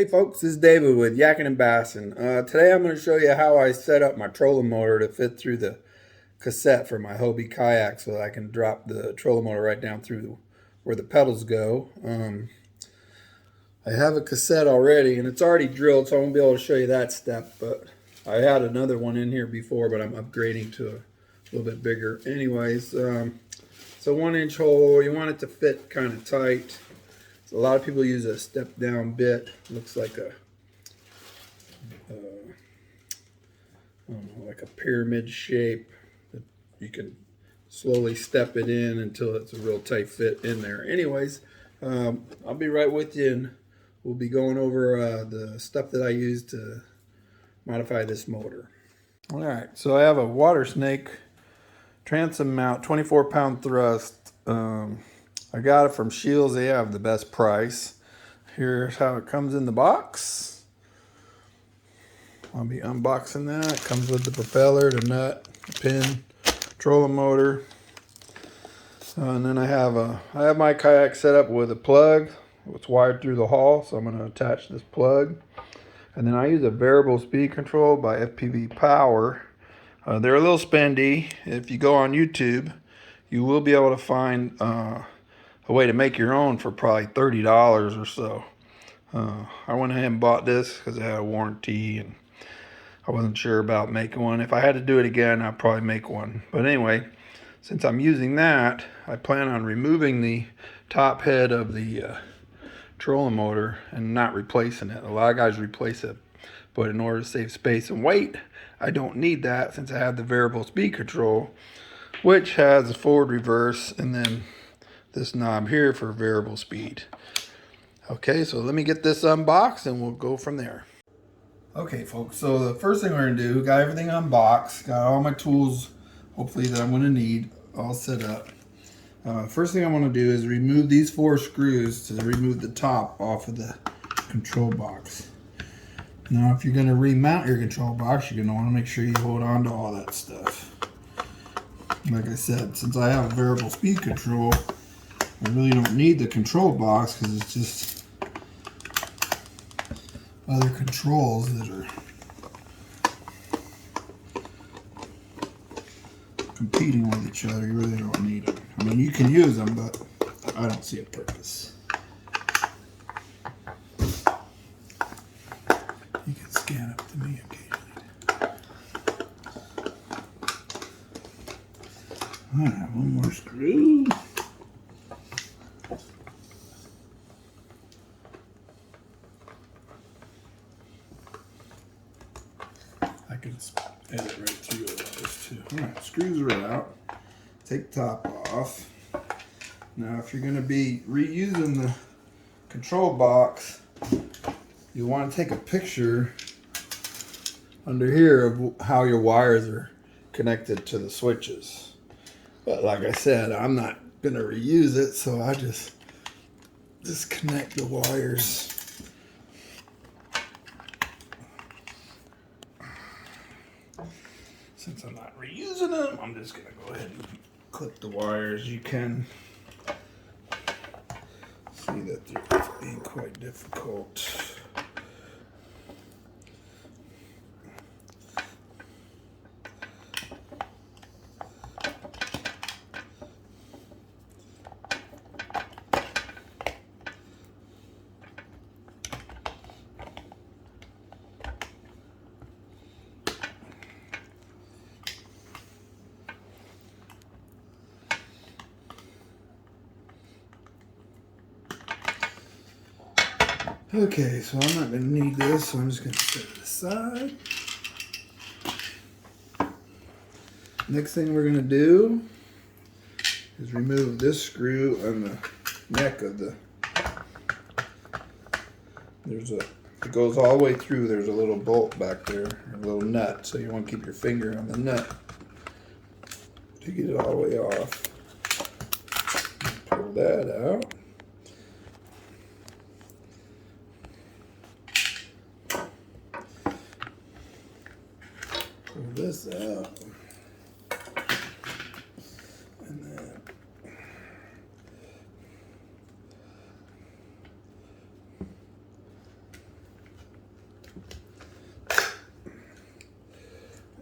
folks, this is David with Yakking and Bassin. Today I'm going to show you how I set up my trolling motor to fit through the cassette for my Hobie Kayak so that I can drop the trolling motor right down through where the pedals go. I have a cassette already and it's already drilled, so I won't be able to show you that step, but I had another one in here before, but I'm upgrading to a little bit bigger. Anyways, so 1-inch hole, you want it to fit kind of tight. So a lot of people use a step down bit. Looks like a I don't know, like a pyramid shape. You can slowly step it in until it's a real tight fit in there. Anyways, I'll be right with you, and we'll be going over the stuff that I use to modify this motor. All right, so I have a Watersnake transom mount, 24-pound thrust. I got it from Shields. They have the best price. Here's how it comes in the box. I'll be unboxing that. It comes with the propeller, the nut, the pin, trolling motor. And then I have my kayak set up with a plug. It's wired through the hull, so I'm going to attach this plug. And then I use a variable speed control by FPV Power. They're a little spendy. If you go on YouTube, you will be able to find a way to make your own for probably $30 or so. I went ahead and bought this because it had a warranty and I wasn't sure about making one. If I had to do it again, I'd probably make one. But anyway, since I'm using that, I plan on removing the top head of the trolling motor and not replacing it. A lot of guys replace it, but in order to save space and weight, I don't need that since I have the variable speed control, which has a forward, reverse, and then this knob here for variable speed. Okay, so let me get this unboxed and we'll go from there. Okay folks, so the first thing we're gonna do, got everything unboxed, got all my tools hopefully that I'm gonna need all set up. First thing I want to do is remove these 4 screws to remove the top off of the control box. Now if you're gonna remount your control box, you're gonna want to make sure you hold on to all that stuff. Like I said, since I have variable speed control, I really don't need the control box because it's just other controls that are competing with each other. You really don't need them. I mean, you can use them, but I don't see a purpose. You can scan up to me occasionally. All right, one more screw. I can edit right through all this too. All right, screws are out. Take top off. Now, if you're going to be reusing the control box, you want to take a picture under here of how your wires are connected to the switches. But like I said, I'm not going to reuse it, so I just disconnect the wires. Since I'm not reusing them, I'm just going to go ahead and clip the wires. You can see that they're being quite difficult. Okay, so I'm not going to need this, so I'm just going to set it aside. Next thing we're going to do is remove this screw on the neck of the, it goes all the way through, there's a little bolt back there, a little nut, so you want to keep your finger on the nut to get it all the way off. Pull that out. Pull this out, and then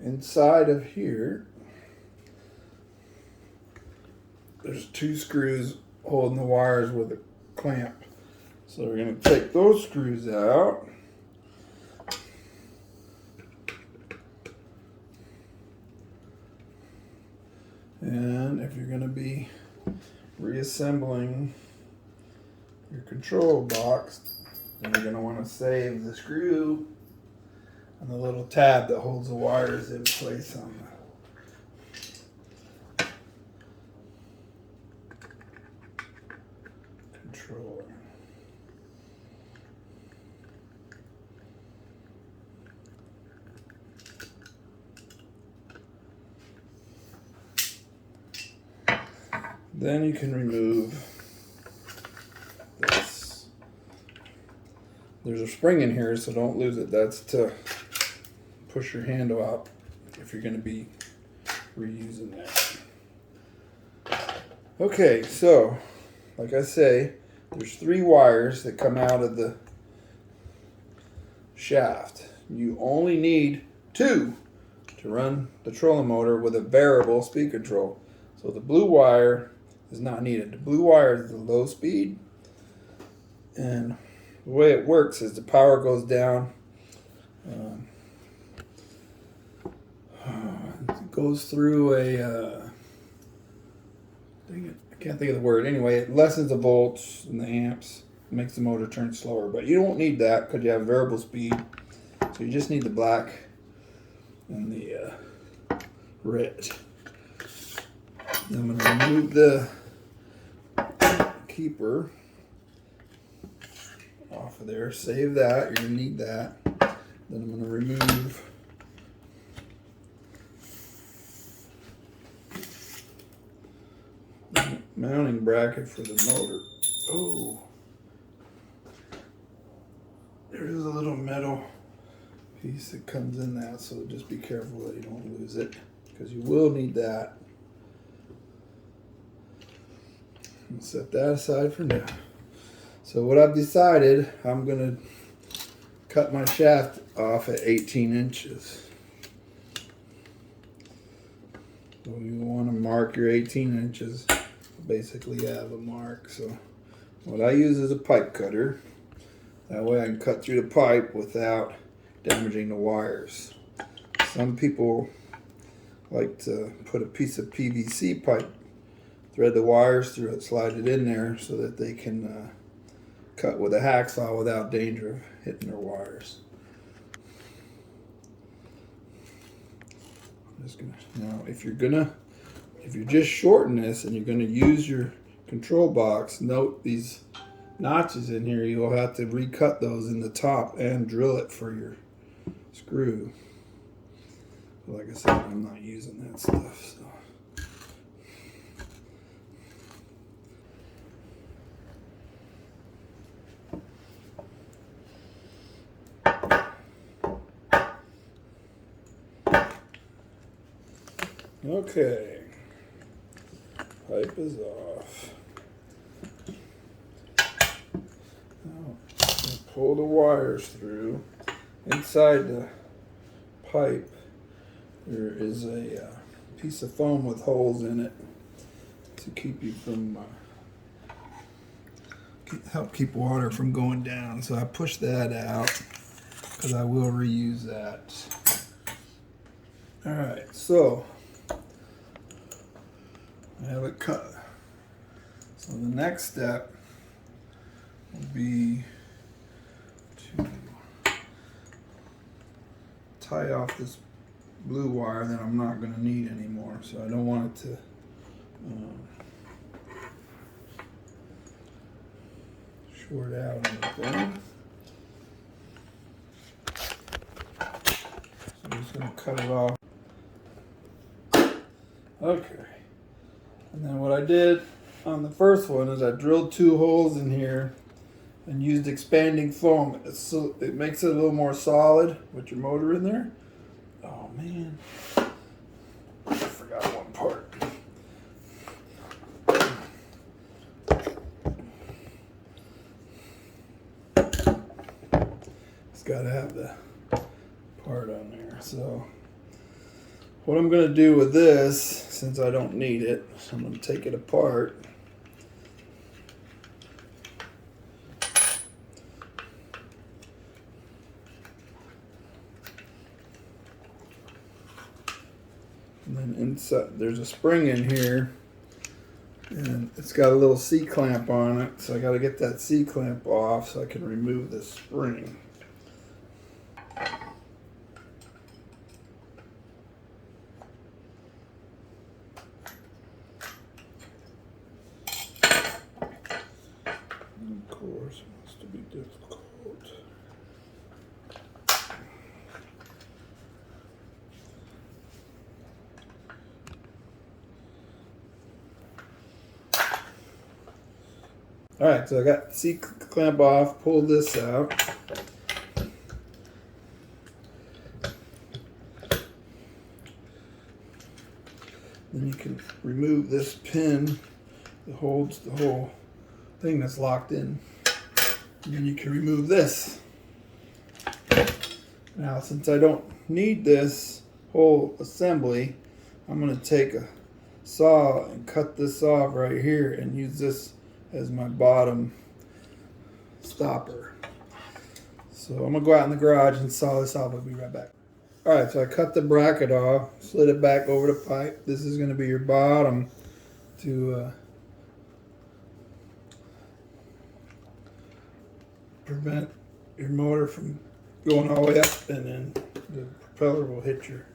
inside of here, there's 2 screws holding the wires with a clamp. So we're going to take those screws out. And if you're going to be reassembling your control box, then you're going to want to save the screw and the little tab that holds the wires in place on the controller. Then you can remove this. There's a spring in here, so don't lose it. That's to push your handle out if you're going to be reusing that. Okay, so like I say, there's 3 wires that come out of the shaft. You only need 2 to run the trolling motor with a variable speed control. So the blue wire is not needed. The blue wire is the low speed, and the way it works is the power goes down. It goes through a I can't think of the word. Anyway, it lessens the volts and the amps, makes the motor turn slower. But you don't need that because you have variable speed. So you just need the black and the red. I'm going to remove the keeper off of there. Save that. You're going to need that. Then I'm going to remove the mounting bracket for the motor. Oh, there's a little metal piece that comes in that, so just be careful that you don't lose it, because you will need that. Set that aside for now. So what I've decided, I'm going to cut my shaft off at 18 inches. So you want to mark your 18 inches. Basically have a mark. So what I use is a pipe cutter. That way I can cut through the pipe without damaging the wires. Some people like to put a piece of PVC pipe, thread the wires through it, slide it in there so that they can cut with a hacksaw without danger of hitting their wires. I'm just gonna, now if you're just shorting this and you're gonna use your control box, note these notches in here. You'll have to recut those in the top and drill it for your screw. Like I said, I'm not using that stuff, so. Okay, pipe is off. Now, pull the wires through. Inside the pipe, there is a piece of foam with holes in it to keep you from help keep water from going down. So I push that out because I will reuse that. All right, so I have it cut. So the next step will be to tie off this blue wire that I'm not going to need anymore. So I don't want it to short out anything. So I'm just going to cut it off. Okay. And then what I did on the first one is I drilled 2 holes in here and used expanding foam. It makes it a little more solid with your motor in there. Oh man, I forgot one part. It's got to have the part on there. So What I'm going to do with this, since I don't need it, I'm going to take it apart. And then inside, there's a spring in here, and it's got a little C-clamp on it, so I got to get that C-clamp off so I can remove this spring. Of course, it wants to be difficult. Alright, so I got the C-clamp off, pulled this out. Then you can remove this pin that holds the whole thing that's locked in. And then you can remove this. Now, since I don't need this whole assembly, I'm going to take a saw and cut this off right here and use this as my bottom stopper. So I'm going to go out in the garage and saw this off. I'll be right back. Alright, so I cut the bracket off, slid it back over the pipe. This is going to be your bottom to prevent your motor from going all the way up, and then the propeller will hit your.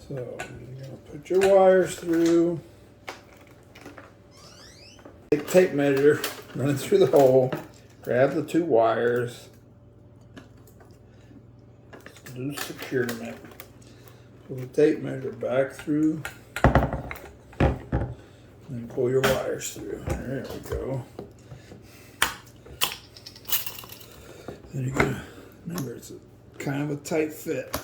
So you're going to put your wires through. Take tape measure, run it through the hole, grab the two wires, do securement. Pull the tape measure back through, and pull your wires through. There we go. Then you're gonna remember it's kind of a tight fit.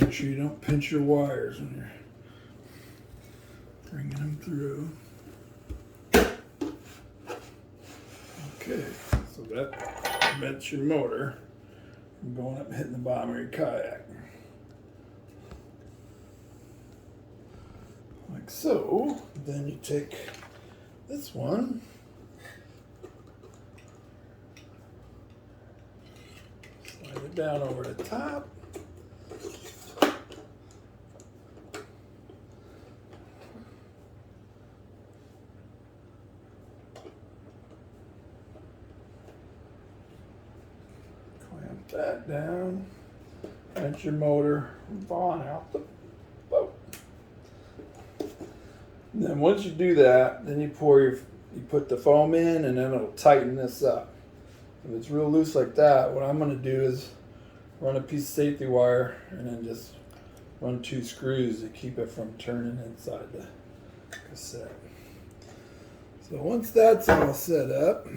Make sure you don't pinch your wires when you're bringing them through. Okay, so that prevents your motor from going up and hitting the bottom of your kayak. Like so. Then you take this one, slide it down over the top. Clamp that down. Prevent your motor from falling out the boat. And then once you do that, then you put the foam in, and then it'll tighten this up. If it's real loose like that, what I'm going to do is run a piece of safety wire and then just run 2 screws to keep it from turning inside the cassette. So once that's all set up,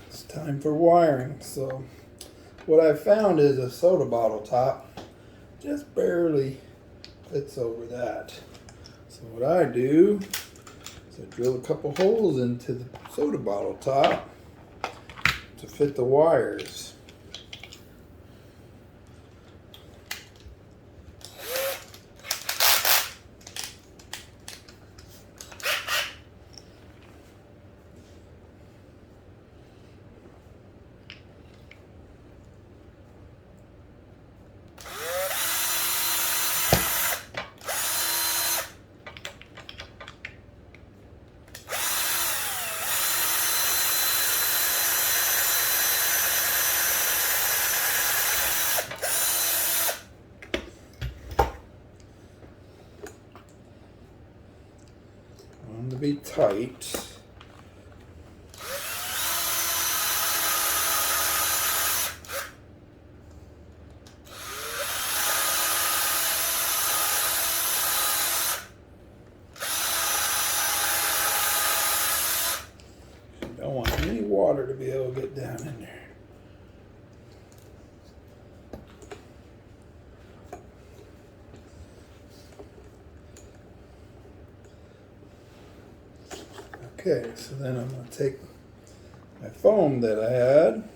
it's time for wiring. So what I found is a soda bottle top just barely fits over that. So what I do is I drill a couple holes into the soda bottle top to fit the wires. To be tight. You don't want any water to be able to get down in there. Okay, so then I'm going to take my foam that I had.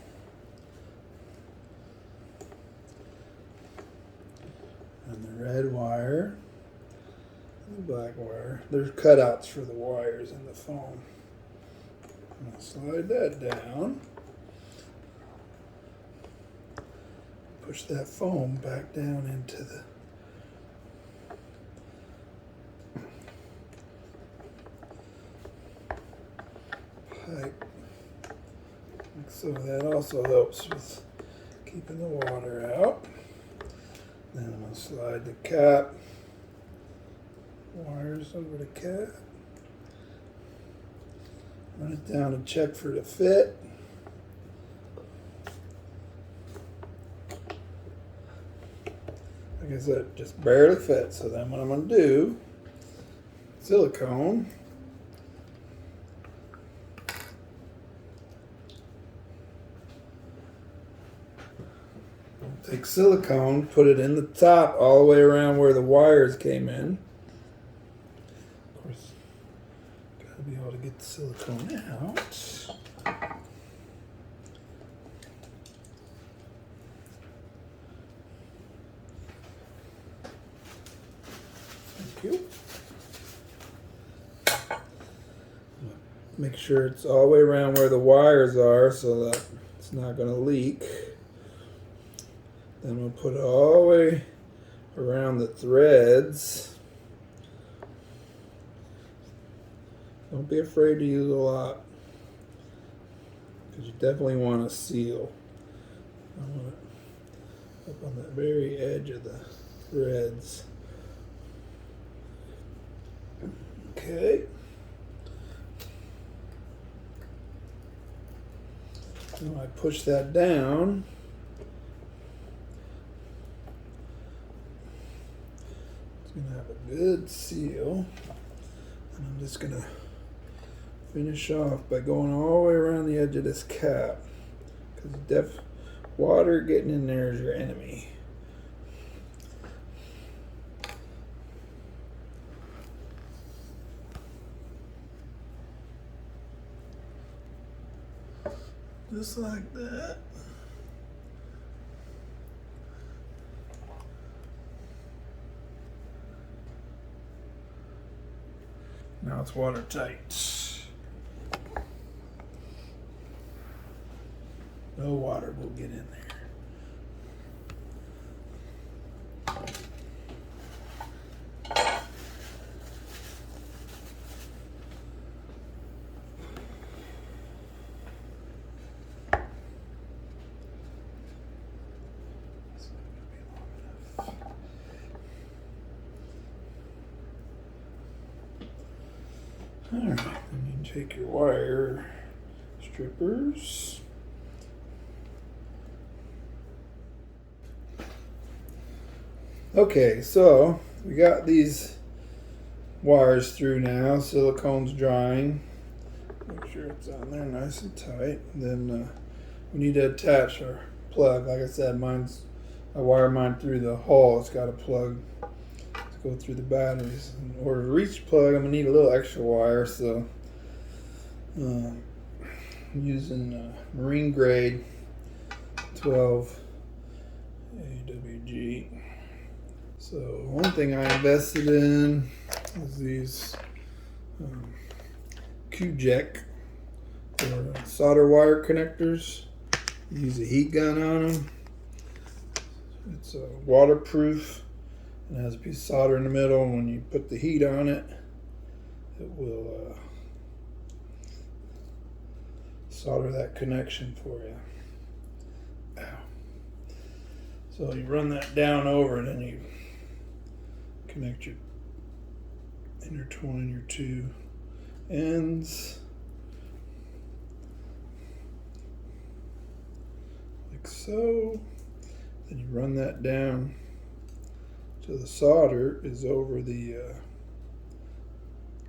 And the red wire and the black wire. There's cutouts for the wires in the foam. I'm going to slide that down. Push that foam back down into the pipe. So that also helps with keeping the water out. Then I'm going to slide the cap wires over the cap. Run it down and check for the fit. Like I said, just barely fit. So then what I'm going to do, silicone. Take silicone, put it in the top all the way around where the wires came in. Of course, gotta be able to get the silicone out. Thank you. Make sure it's all the way around where the wires are so that it's not going to leak. Then we'll put it all the way around the threads. Don't be afraid to use a lot, because you definitely want to seal. I want it up on the very edge of the threads. Okay. Now I push that down. Gonna have a good seal, and I'm just gonna finish off by going all the way around the edge of this cap, because water getting in there is your enemy. Just like that. Now it's watertight. No water will get in there. Alright, then you take your wire strippers. Okay, so we got these wires through now. Silicone's drying. Make sure it's on there nice and tight. And then we need to attach our plug. Like I said, I wire mine through the hole. It's got a plug to go through the batteries. In order to reach the plug, I'm gonna need a little extra wire. So I'm using marine grade 12 AWG. So one thing I invested in is these Kayak or solder wire connectors. Use a heat gun on them. It's waterproof and has a piece of solder in the middle. And when you put the heat on it, it will solder that connection for you. Ow. So you run that down over it and you intertwine your two ends like so. Then you run that down so the solder is over the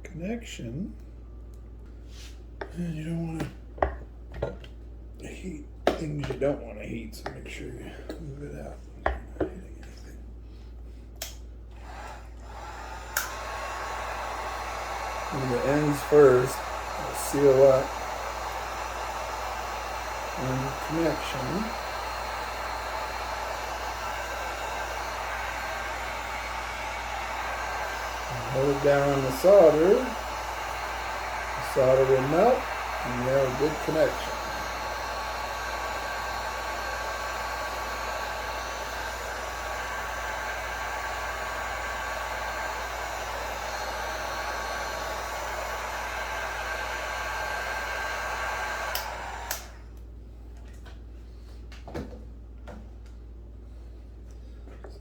connection, and you don't want to heat things you don't want to heat, so make sure you move it out. And the ends first, seal up. and connection. Hold it down on the solder. The solder will melt and you have a good connection.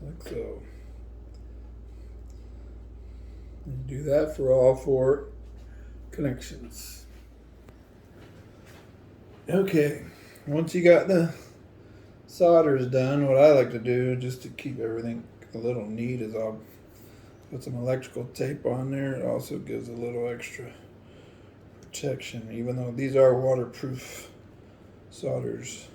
Like so. And do that for all 4 connections. Okay, once you got the solders done, what I like to do just to keep everything a little neat is I'll put some electrical tape on there. It also gives a little extra protection, even though these are waterproof solders.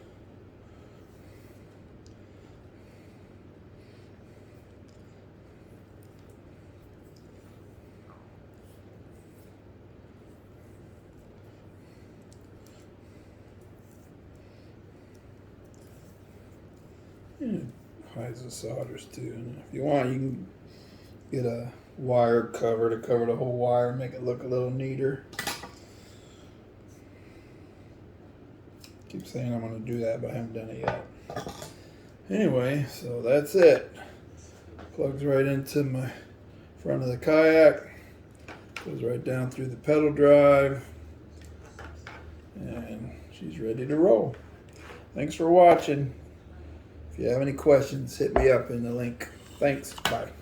It hides the solders too, and if you want, you can get a wire cover to cover the whole wire and make it look a little neater. Keep saying I'm going to do that, but I haven't done it yet. Anyway, so that's it. Plugs right into my front of the kayak, goes right down through the pedal drive, and she's ready to roll. Thanks for watching. If you have any questions, hit me up in the link. Thanks. Bye.